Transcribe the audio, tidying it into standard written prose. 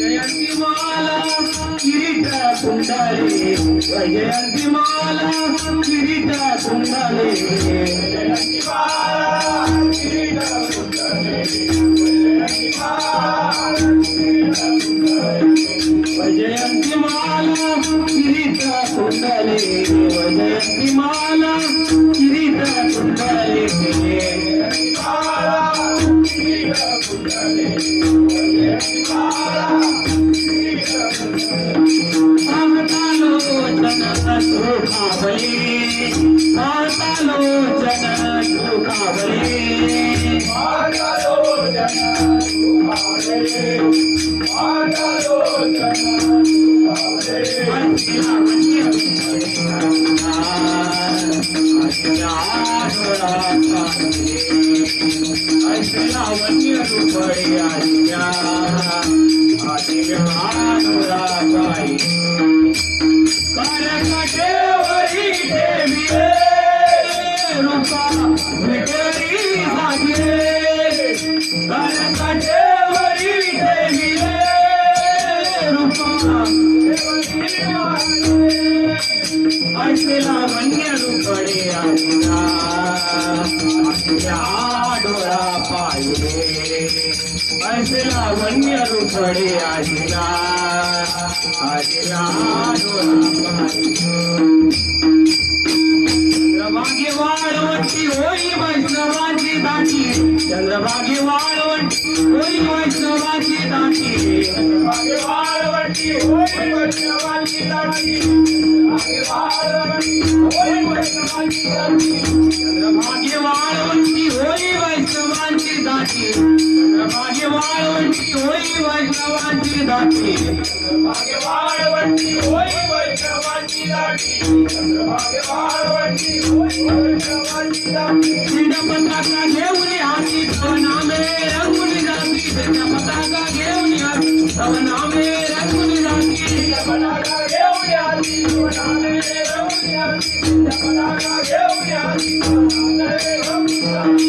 जयंती माला किरीट कुंडले जयंती माला किरीट कुंडले जयंती माला किरीट कुंडले जयंती माला किरीट कुंडले जयंती माला किरीट कुंडले जयंती माला किरीट चंद्रभागी वाळवंटी होई वैष्णवांची दाटी चंद्रभागी वाळवंटी होई वैष्णवांची दाटी चंद्रभागी वाळवंटी होई वैष्णवांची दाटी चंद्रभागी वाळवंटी होई वैष्णवांची दाटी चंद्रभागी वाळवंटी होई वैष्णवांची दाटी चंद्रभागी वाळवंटी होई वैष्णवांची दाटी चंद्रभागी वाळवंटी होई वैष्णवांची दाटी पताका घेऊन हाती तव नामे रंगून जाती पताका घेऊन हाती तव नामे रंगून जाती पताका घेऊन हाती तव नामे रंगून जाती पताका घेऊन हाती तव नामे रंगून जाती